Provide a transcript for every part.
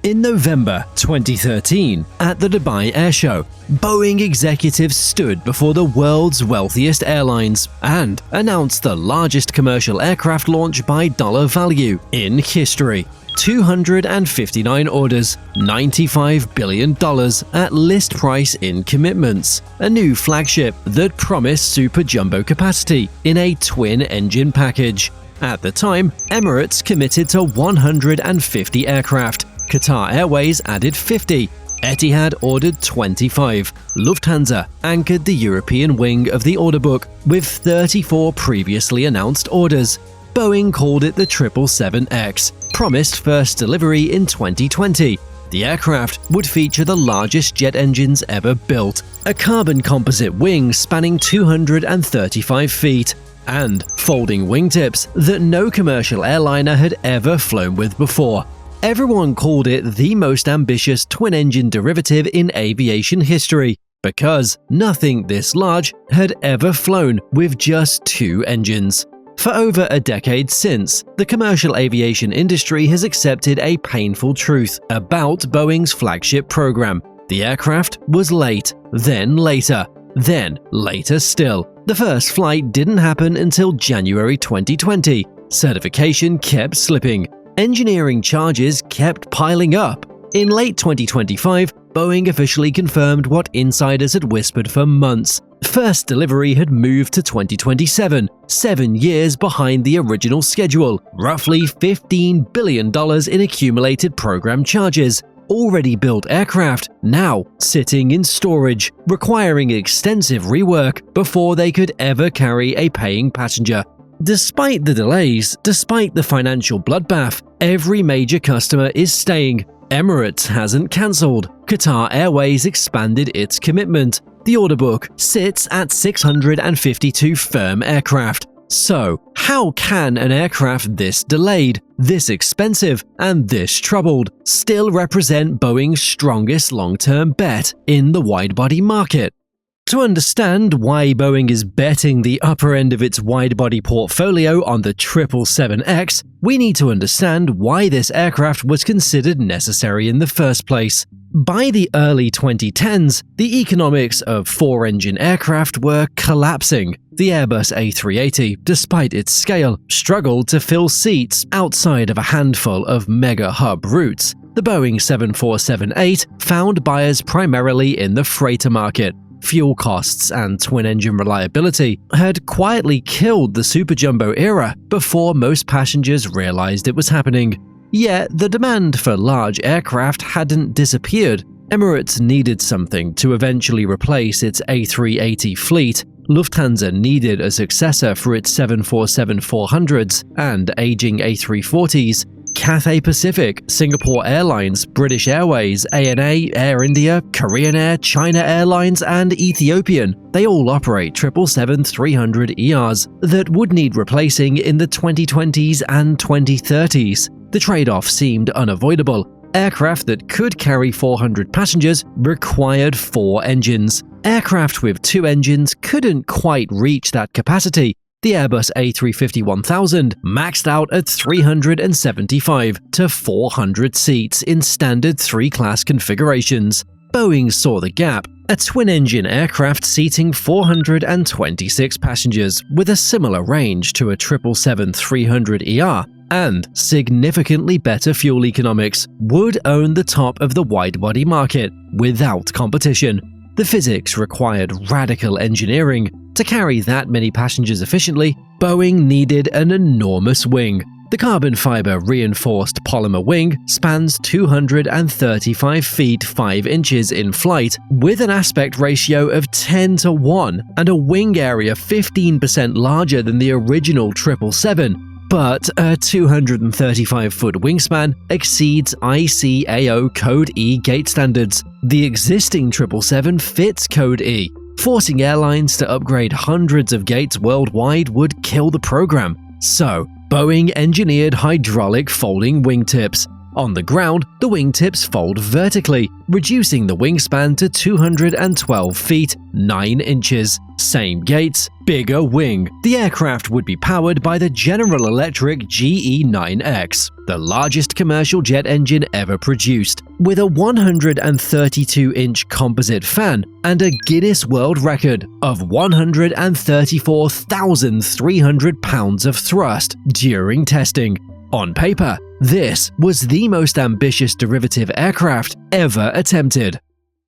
In November 2013, at the Dubai Air Show, Boeing executives stood before the world's wealthiest airlines and announced the largest commercial aircraft launch by dollar value in history. 259 orders, $95 billion at list price in commitments. A new flagship that promised Superjumbo capacity in a twin-engine package. At the time, Emirates committed to 150 aircraft. Qatar Airways added 50. Etihad ordered 25. Lufthansa anchored the European wing of the order book with 34 previously announced orders. Boeing called it the 777X, promised first delivery in 2020. The aircraft would feature the largest jet engines ever built, a carbon composite wing spanning 235 feet, and folding wingtips that no commercial airliner had ever flown with before. Everyone called it the most ambitious twin-engine derivative in aviation history because nothing this large had ever flown with just two engines. For over a decade since, the commercial aviation industry has accepted a painful truth about Boeing's flagship program. The aircraft was late, then later still. The first flight didn't happen until January 2020. Certification kept slipping. Engineering charges kept piling up. In late 2025, Boeing officially confirmed what insiders had whispered for months. First delivery had moved to 2027, 7 years behind the original schedule, roughly $15 billion in accumulated program charges. Already built aircraft, now sitting in storage, requiring extensive rework before they could ever carry a paying passenger. Despite the delays, despite the financial bloodbath, every major customer is staying. Emirates hasn't cancelled. Qatar Airways expanded its commitment. The order book sits at 652 firm aircraft. So, how can an aircraft this delayed, this expensive, and this troubled still represent Boeing's strongest long-term bet in the widebody market? To understand why Boeing is betting the upper end of its widebody portfolio on the 777X, we need to understand why this aircraft was considered necessary in the first place. By the early 2010s, the economics of four-engine aircraft were collapsing. The Airbus A380, despite its scale, struggled to fill seats outside of a handful of mega-hub routes. The Boeing 747-8 found buyers primarily in the freighter market. Fuel costs and twin-engine reliability had quietly killed the Superjumbo era before most passengers realized it was happening. Yet the demand for large aircraft hadn't disappeared. Emirates needed something to eventually replace its A380 fleet. Lufthansa needed a successor for its 747-400s and aging A340s. Cathay Pacific, Singapore Airlines, British Airways, ANA, Air India, Korean Air, China Airlines, and Ethiopian. They all operate 777-300ERs that would need replacing in the 2020s and 2030s. The trade-off seemed unavoidable. Aircraft that could carry 400 passengers required 4 engines. Aircraft with 2 engines couldn't quite reach that capacity. The Airbus A350-1000 maxed out at 375 to 400 seats in standard 3-class configurations. Boeing saw the gap, a twin-engine aircraft seating 426 passengers with a similar range to a 777-300ER and significantly better fuel economics would own the top of the widebody market without competition. The physics required radical engineering. To carry that many passengers efficiently, Boeing needed an enormous wing. The carbon fiber reinforced polymer wing spans 235 feet 5 inches in flight with an aspect ratio of 10:1 and a wing area 15% larger than the original 777. But a 235-foot wingspan exceeds ICAO Code E gate standards. The existing 777 fits Code E. Forcing airlines to upgrade hundreds of gates worldwide would kill the program. So, Boeing engineered hydraulic folding wingtips. On the ground, the wingtips fold vertically, reducing the wingspan to 212 feet 9 inches. Same gates, bigger wing. The aircraft would be powered by the General Electric GE9X, the largest commercial jet engine ever produced, with a 132-inch composite fan and a Guinness World Record of 134,300 pounds of thrust during testing. On paper, this was the most ambitious derivative aircraft ever attempted.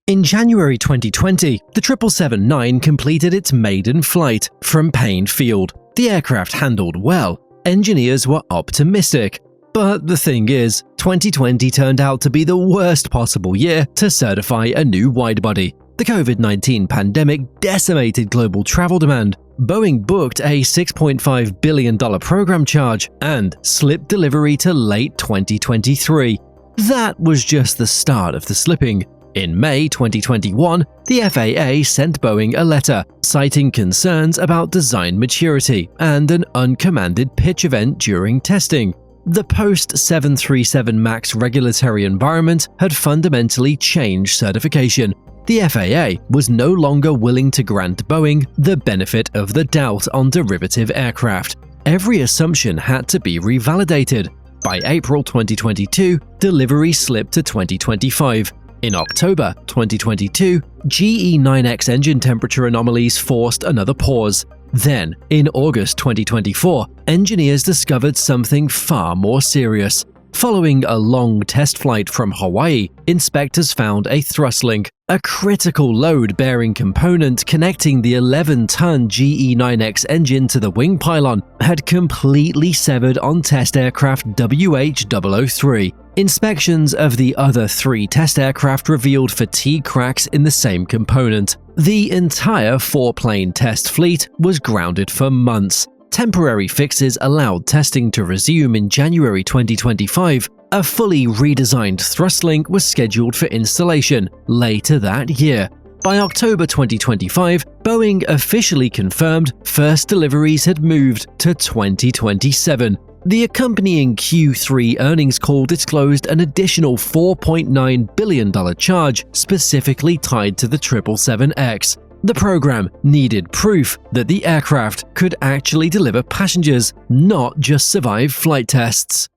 In January 2020, the 777-9 completed its maiden flight from Payne Field. The aircraft handled well. Engineers were optimistic. But the thing is, 2020 turned out to be the worst possible year to certify a new widebody. The COVID-19 pandemic decimated global travel demand. Boeing booked a $6.5 billion program charge and slipped delivery to late 2023. That was just the start of the slipping. In May 2021, the FAA sent Boeing a letter citing concerns about design maturity and an uncommanded pitch event during testing. The post-737 MAX regulatory environment had fundamentally changed certification. The FAA was no longer willing to grant Boeing the benefit of the doubt on derivative aircraft. Every assumption had to be revalidated. By April 2022, delivery slipped to 2025. In October 2022, GE9X engine temperature anomalies forced another pause. Then, in August 2024, engineers discovered something far more serious. Following a long test flight from Hawaii, inspectors found a thrust link, a critical load-bearing component connecting the 11-ton GE9X engine to the wing pylon, had completely severed on test aircraft WH-003. Inspections of the other 3 test aircraft revealed fatigue cracks in the same component. The entire 4-plane test fleet was grounded for months. Temporary fixes allowed testing to resume in January 2025. A fully redesigned thrust link was scheduled for installation later that year. By October 2025, Boeing officially confirmed first deliveries had moved to 2027. The accompanying Q3 earnings call disclosed an additional $4.9 billion charge specifically tied to the 777X. The program needed proof that the aircraft could actually deliver passengers, not just survive flight tests.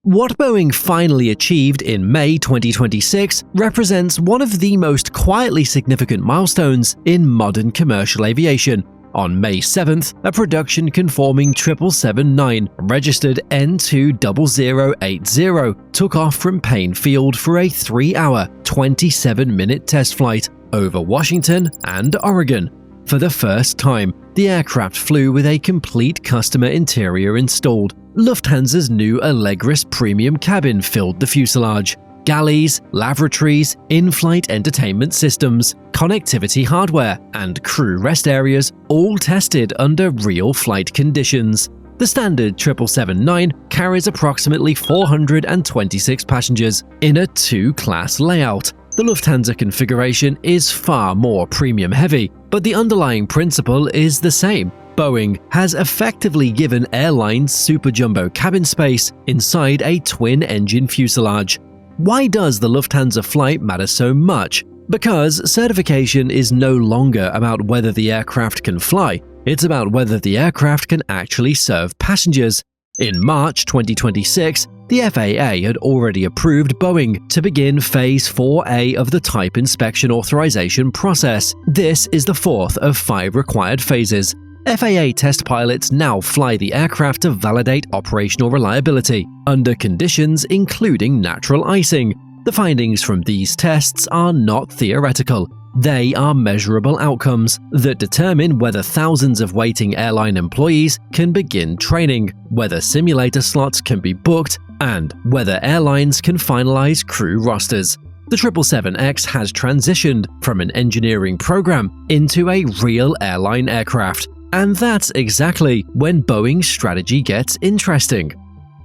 What Boeing finally achieved in May 2026 represents one of the most quietly significant milestones in modern commercial aviation. On May 7th, a production-conforming 777-9 registered N20080 took off from Payne Field for a 3-hour, 27-minute test flight over Washington and Oregon. For the first time, the aircraft flew with a complete customer interior installed. Lufthansa's new Allegris premium cabin filled the fuselage. Galleys, lavatories, in-flight entertainment systems, connectivity hardware, and crew rest areas all tested under real flight conditions. The standard 777-9 carries approximately 426 passengers in a 2-class layout. The Lufthansa configuration is far more premium-heavy, but the underlying principle is the same. Boeing has effectively given airlines Superjumbo cabin space inside a twin-engine fuselage. Why does the Lufthansa flight matter so much? Because certification is no longer about whether the aircraft can fly, it's about whether the aircraft can actually serve passengers. In March 2026, the FAA had already approved Boeing to begin Phase 4A of the Type Inspection Authorization process. This is the 4th of 5 required phases. FAA test pilots now fly the aircraft to validate operational reliability, under conditions including natural icing. The findings from these tests are not theoretical. They are measurable outcomes that determine whether thousands of waiting airline employees can begin training, whether simulator slots can be booked, and whether airlines can finalize crew rosters. The 777X has transitioned from an engineering program into a real airline aircraft. And that's exactly when Boeing's strategy gets interesting.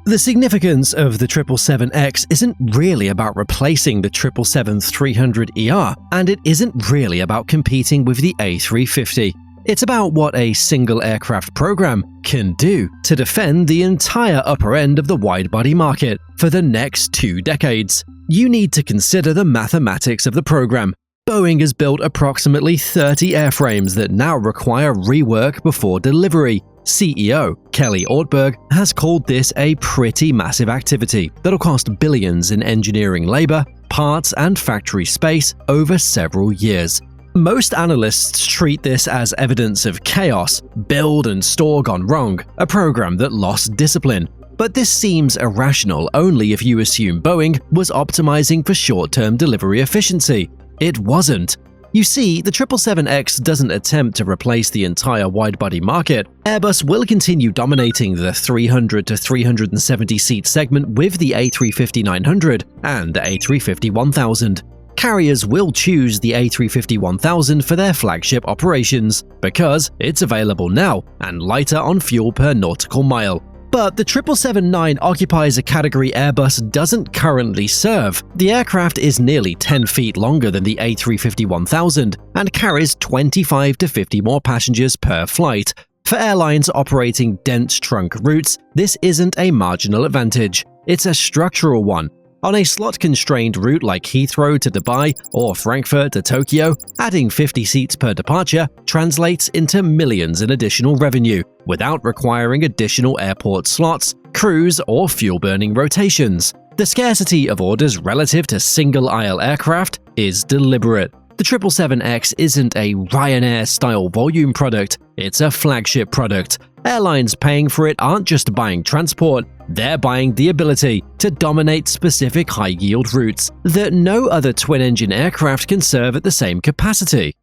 The significance of the 777X isn't really about replacing the 777-300ER, and it isn't really about competing with the A350. It's about what a single aircraft program can do to defend the entire upper end of the widebody market for the next 2 decades. You need to consider the mathematics of the program. Boeing has built approximately 30 airframes that now require rework before delivery. CEO Kelly Ortberg has called this a pretty massive activity that'll cost billions in engineering labor, parts, and factory space over several years. Most analysts treat this as evidence of chaos, build and store gone wrong, a program that lost discipline. But this seems irrational only if you assume Boeing was optimizing for short-term delivery efficiency. It wasn't. You see, the 777X doesn't attempt to replace the entire widebody market. Airbus will continue dominating the 300 to 370 seat segment with the A350-900 and the A350-1000. Carriers will choose the A350-1000 for their flagship operations because it's available now and lighter on fuel per nautical mile. But the 777-9 occupies a category Airbus doesn't currently serve. The aircraft is nearly 10 feet longer than the A350-1000 and carries 25 to 50 more passengers per flight. For airlines operating dense trunk routes, this isn't a marginal advantage. It's a structural one. On a slot-constrained route like Heathrow to Dubai or Frankfurt to Tokyo, adding 50 seats per departure translates into millions in additional revenue without requiring additional airport slots, crews, or fuel-burning rotations. The scarcity of orders relative to single-aisle aircraft is deliberate. The 777X isn't a Ryanair-style volume product, it's a flagship product. Airlines paying for it aren't just buying transport, they're buying the ability to dominate specific high-yield routes that no other twin-engine aircraft can serve at the same capacity.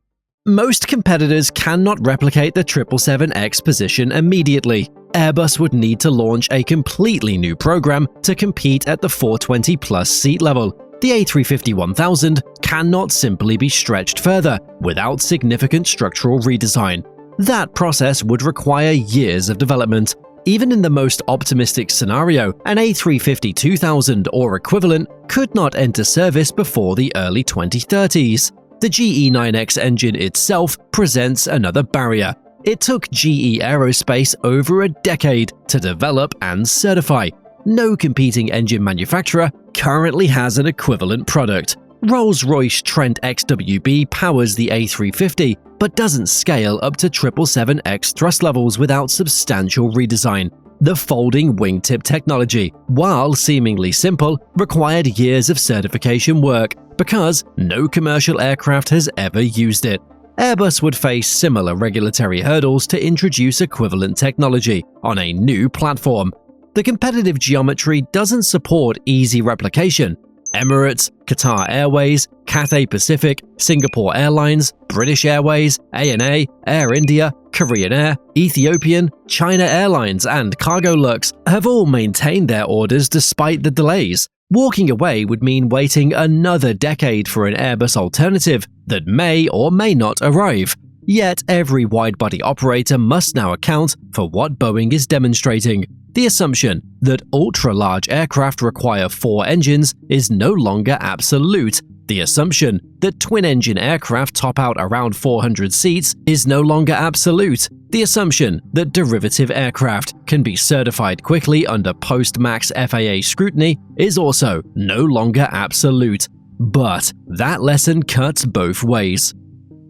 Most competitors cannot replicate the 777X position immediately. Airbus would need to launch a completely new program to compete at the 420-plus seat level. The A350-1000 cannot simply be stretched further without significant structural redesign. That process would require years of development. Even in the most optimistic scenario, an A350-2000 or equivalent could not enter service before the early 2030s. The GE9X engine itself presents another barrier. It took GE Aerospace over a decade to develop and certify. No competing engine manufacturer currently has an equivalent product. Rolls-Royce Trent XWB powers the A350, but doesn't scale up to 777X thrust levels without substantial redesign. The folding wingtip technology, while seemingly simple, required years of certification work because no commercial aircraft has ever used it. Airbus would face similar regulatory hurdles to introduce equivalent technology on a new platform. The competitive geometry doesn't support easy replication. Emirates, Qatar Airways, Cathay Pacific, Singapore Airlines, British Airways, ANA, Air India, Korean Air, Ethiopian, China Airlines, and Cargolux have all maintained their orders despite the delays. Walking away would mean waiting another decade for an Airbus alternative that may or may not arrive. Yet every widebody operator must now account for what Boeing is demonstrating. The assumption that ultra-large aircraft require 4 engines is no longer absolute. The assumption that twin-engine aircraft top out around 400 seats is no longer absolute. The assumption that derivative aircraft can be certified quickly under post-MAX FAA scrutiny is also no longer absolute. But that lesson cuts both ways.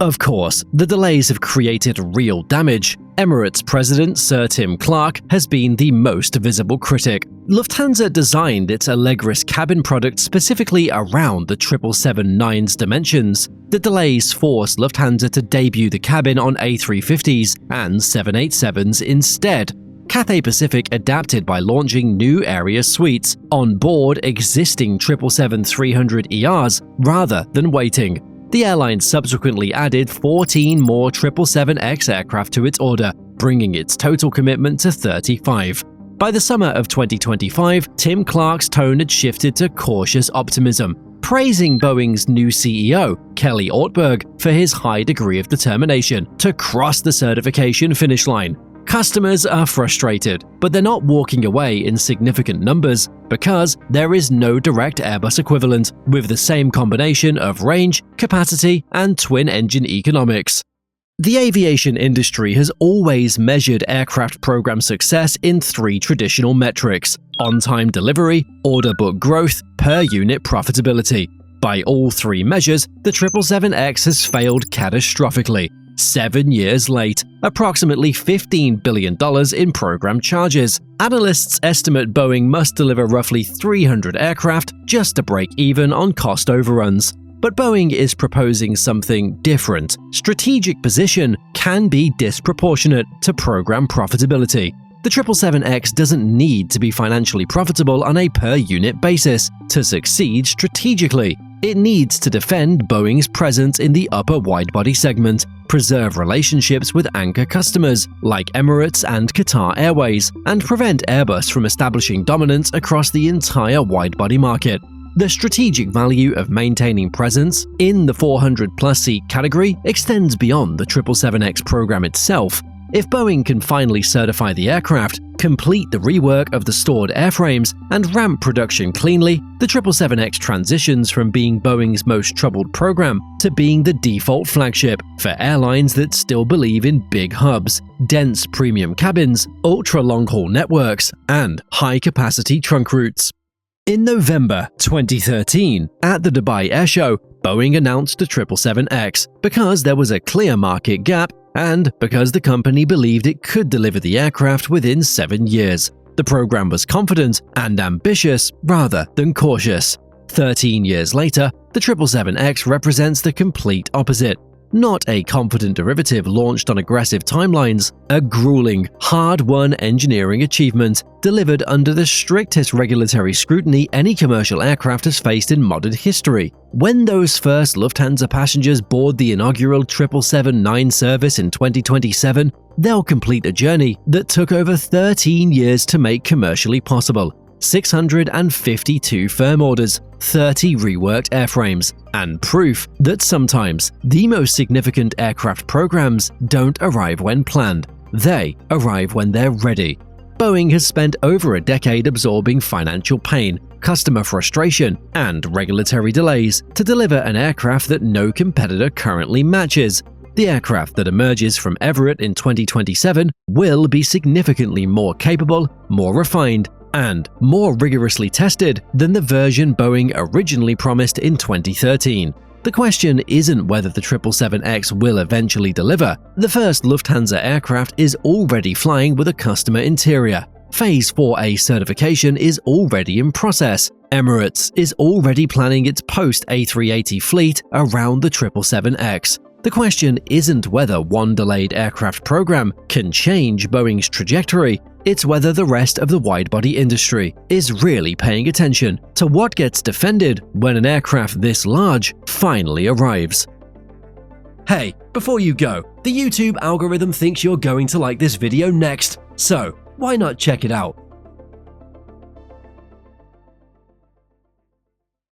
Of course, the delays have created real damage. Emirates president Sir Tim Clark has been the most visible critic. Lufthansa designed its Allegris cabin product specifically around the 777-9's dimensions. The delays forced Lufthansa to debut the cabin on A350s and 787s instead. Cathay Pacific adapted by launching new area suites on board existing 777-300ERs rather than waiting. The airline subsequently added 14 more 777X aircraft to its order, bringing its total commitment to 35. By the summer of 2025, Tim Clark's tone had shifted to cautious optimism, praising Boeing's new CEO, Kelly Ortberg, for his high degree of determination to cross the certification finish line. Customers are frustrated, but they're not walking away in significant numbers because there is no direct Airbus equivalent with the same combination of range, capacity, and twin-engine economics. The aviation industry has always measured aircraft program success in three traditional metrics: on-time delivery, order book growth, per-unit profitability. By all three measures, the 777X has failed catastrophically. 7 years late, approximately $15 billion in program charges. Analysts estimate Boeing must deliver roughly 300 aircraft just to break even on cost overruns. But Boeing is proposing something different. Strategic position can be disproportionate to program profitability. The 777X doesn't need to be financially profitable on a per-unit basis to succeed strategically. It needs to defend Boeing's presence in the upper widebody segment, preserve relationships with anchor customers like Emirates and Qatar Airways, and prevent Airbus from establishing dominance across the entire widebody market. The strategic value of maintaining presence in the 400-plus seat category extends beyond the 777X program itself. If Boeing can finally certify the aircraft, complete the rework of the stored airframes, and ramp production cleanly, the 777X transitions from being Boeing's most troubled program to being the default flagship for airlines that still believe in big hubs, dense premium cabins, ultra-long-haul networks, and high-capacity trunk routes. In November 2013, at the Dubai Air Show, Boeing announced the 777X because there was a clear market gap and because the company believed it could deliver the aircraft within 7 years. The program was confident and ambitious rather than cautious. 13 years later, the 777X represents the complete opposite. Not a confident derivative launched on aggressive timelines, a grueling, hard-won engineering achievement delivered under the strictest regulatory scrutiny any commercial aircraft has faced in modern history. When those first Lufthansa passengers board the inaugural 777-9 service in 2027, they'll complete a journey that took over 13 years to make commercially possible. 652 firm orders, 30 reworked airframes, and proof that sometimes the most significant aircraft programs don't arrive when planned. They arrive when they're ready. Boeing has spent over a decade absorbing financial pain, customer frustration, and regulatory delays to deliver an aircraft that no competitor currently matches. The aircraft that emerges from Everett in 2027 will be significantly more capable, more refined, and more rigorously tested than the version Boeing originally promised in 2013. The question isn't whether the 777X will eventually deliver. The first Lufthansa aircraft is already flying with a customer interior. Phase 4A certification is already in process. Emirates is already planning its post-A380 fleet around the 777X. The question isn't whether one delayed aircraft program can change Boeing's trajectory, it's whether the rest of the widebody industry is really paying attention to what gets defended when an aircraft this large finally arrives. Hey, before you go, the YouTube algorithm thinks you're going to like this video next, so why not check it out?